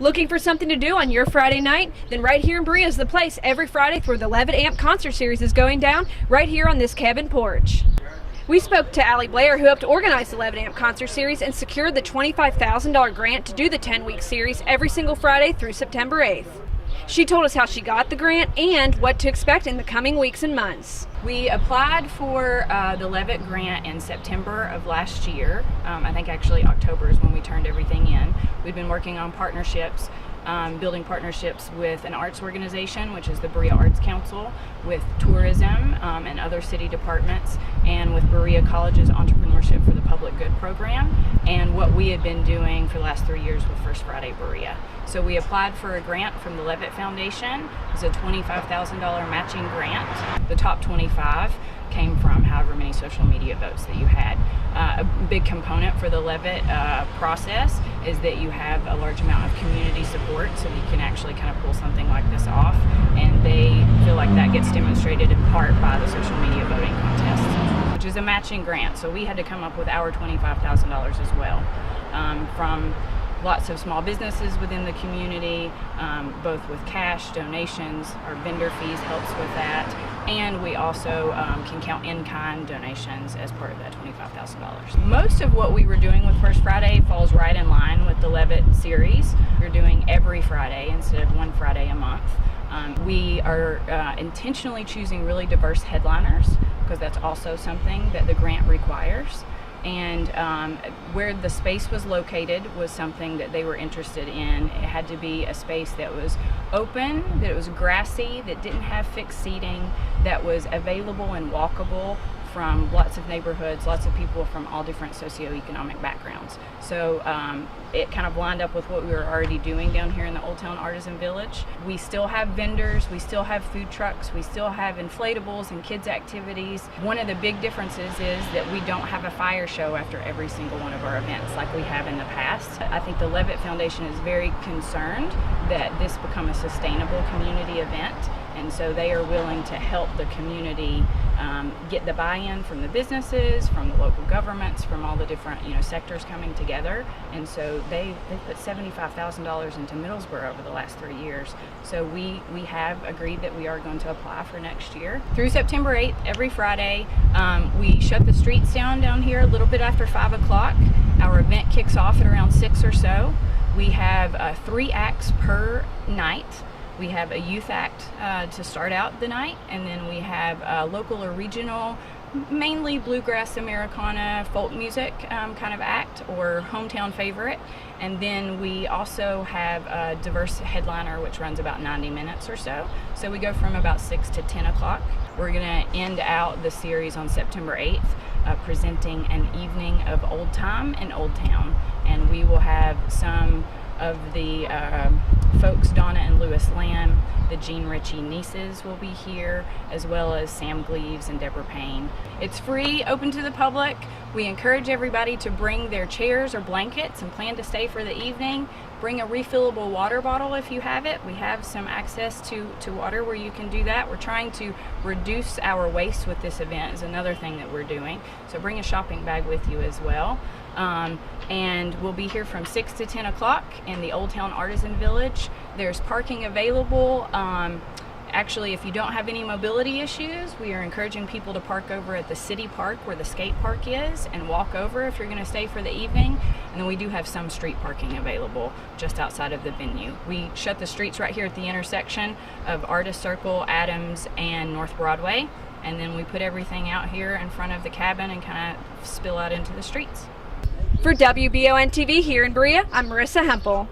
Looking for something to do on your Friday night? Then right here in Berea is the place every Friday where the Levitt Amp concert series is going down, right here on this cabin porch. We spoke to Allie Blair, who helped organize the Levitt Amp concert series and secured the $25,000 grant to do the 10-week series every single Friday through September 8th. She told us how she got the grant and what to expect in the coming weeks and months. We applied for the Levitt grant in September of last year. I think actually October is when we turned everything in. We've been working on partnerships, building partnerships with an arts organization, which is the Berea Arts Council, with tourism and other city departments, and with Berea College's Entrepreneurship for the Public Good program, and what we had been doing for the last 3 years with First Friday Berea. So we applied for a grant from the Levitt Foundation. It's a $25,000 matching grant. The top 25 came from however many social media votes that you had. A big component for the Levitt process is that you have a large amount of community support, so you can actually kind of pull something like this off, and they feel like that gets demonstrated in part by the social media voting contest, which is a matching grant. So we had to come up with our $25,000 as well, from lots of small businesses within the community, both with cash, donations. Our vendor fees helps with that, and we also can count in-kind donations as part of that $25,000. Most of what we were doing with First Friday falls right in line with the Levitt series. We're doing every Friday instead of one Friday a month. We are intentionally choosing really diverse headliners because that's also something that the grant requires. And where the space was located was something that they were interested in. It had to be a space that was open, that it was grassy, that didn't have fixed seating, that was available and walkable from lots of neighborhoods, lots of people from all different socioeconomic backgrounds. So it kind of lined up with what we were already doing down here in the Old Town Artisan Village. We still have vendors, we still have food trucks, we still have inflatables and kids activities. One of the big differences is that we don't have a fire show after every single one of our events like we have in the past. I think the Levitt Foundation is very concerned that this become a sustainable community event, and so they are willing to help the community get the buy-in from the businesses, from the local governments, from all the different sectors coming together. And so they put $75,000 into Middlesboro over the last 3 years. So we have agreed that we are going to apply for next year. Through September 8th, every Friday, we shut the streets down here a little bit after 5 o'clock. Our event kicks off at around 6 or so. We have 3 acts per night. We have a youth act to start out the night, and then we have a local or regional, mainly bluegrass, Americana, folk music kind of act or hometown favorite. And then we also have a diverse headliner, which runs about 90 minutes or so. So we go from about 6 to 10 o'clock. We're going to end out the series on September 8th, presenting an evening of old time in Old Town. And we will have some of the folks, Donna and Lewis Lamb, the Jean Ritchie nieces will be here, as well as Sam Gleaves and Deborah Payne. It's free, open to the public. We encourage everybody to bring their chairs or blankets and plan to stay for the evening. Bring a refillable water bottle if you have it. We have some access to water where you can do that. We're trying to reduce our waste with this event is another thing that we're doing. So bring a shopping bag with you as well. And we'll be here from 6 to 10 o'clock in the Old Town Artisan Village. There's parking available. Actually, if you don't have any mobility issues, we are encouraging people to park over at the city park where the skate park is and walk over if you're going to stay for the evening. And then we do have some street parking available just outside of the venue. We shut the streets right here at the intersection of Artist Circle, Adams, and North Broadway. And then we put everything out here in front of the cabin and kind of spill out into the streets. For WBON TV here in Berea, I'm Marissa Hempel.